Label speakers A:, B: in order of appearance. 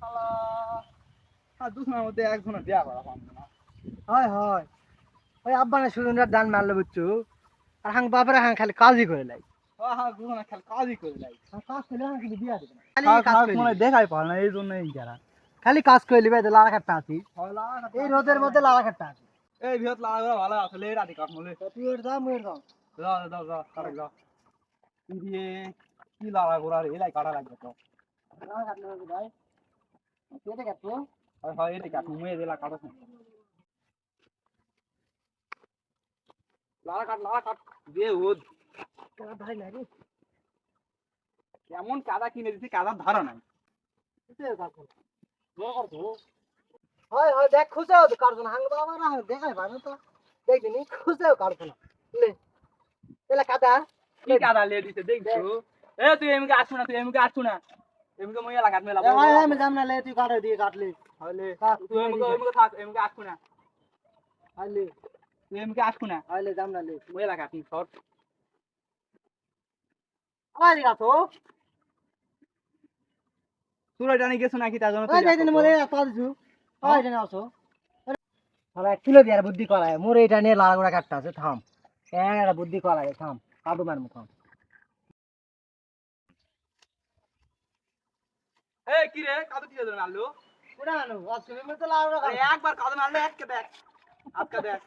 A: শালা আর দুজনের মধ্যে একজনের বিয়া করা পারবে না।
B: হয় হয় ওই আব্বা না সুজনরা দান মারলো বুঝছো আর হাং বাপরা হাং খালি কাজই করে লাই
A: হ্যাঁ দুজনে খেল কাজই করে লাই।
B: কাজ করলে হাং কিন্তু বিয়া দেবে না খালি
A: খাস
B: কাজ
A: খাস
B: করে
A: মনে হয় দেখাই পারে না এই জন্যই যারা
B: খালি কাজ করে লিবে লালা খাট্টা আছি
A: হলা
B: এই রোদের মধ্যে লালা খাট্টা আছি
A: এই ভিতর লাগা ভালো আসলে এই রাতে কাট মলে
B: তুই ওর দাম ওর দাম
A: যা যা যা কাটে যা দিয়ে কি লাগা করার এলাই কাটা লাগবে তো
B: লালা খাট্টা হবে ভাই কেটে কাটবো
A: হয় হয় এই কাট মুয়ে দিলা কাটো লাগা কাট দিয়ে ওদ
B: ভাই না রে
A: কেমন কাদা কিনে দিছি কাদার ধারা নাই
B: হয় হয় দেখ খুঁজেও তো কাটবো না হাং বাবা না দেখাই ভাই না তো দেখবিনি খুঁজেও কাটবো না লে এলা কাদা
A: কি কাদা লে দিছে দেখছো এ তুই এমকে আসু না তুই এমকে আসু না এমকে মই লাগাত মেলা
B: আমি যাম না লে তুই কাটে দিয়ে কাটলি
A: হলে তুই এমকে থাক এমকে আসু না
B: হাইলে
A: তুই এমকে আসু না
B: হাইলে যাম না লে
A: মই লাগাত নি শর্ট
B: আরে গাতো
A: তুই জানি গেছ নাকি তার জন্য
B: ওই
A: তুই
B: যেদিন মোরে পাঁচ দিছু ওই জানি আসো আরে এক কিলো দিয়ে বুদ্ধি করায় মোরে এটা নিয়ে লাল গোড়া কাটতে আছে থাম একটা বুদ্ধি করায় থাম কাদু মার থাম
A: এই কি রে কাদু কি মারলো
B: ওটা আনো আজকে মে তো লাল গোড়া
A: একবার কাদু মারলে এক কে দেখ আজকে দেখ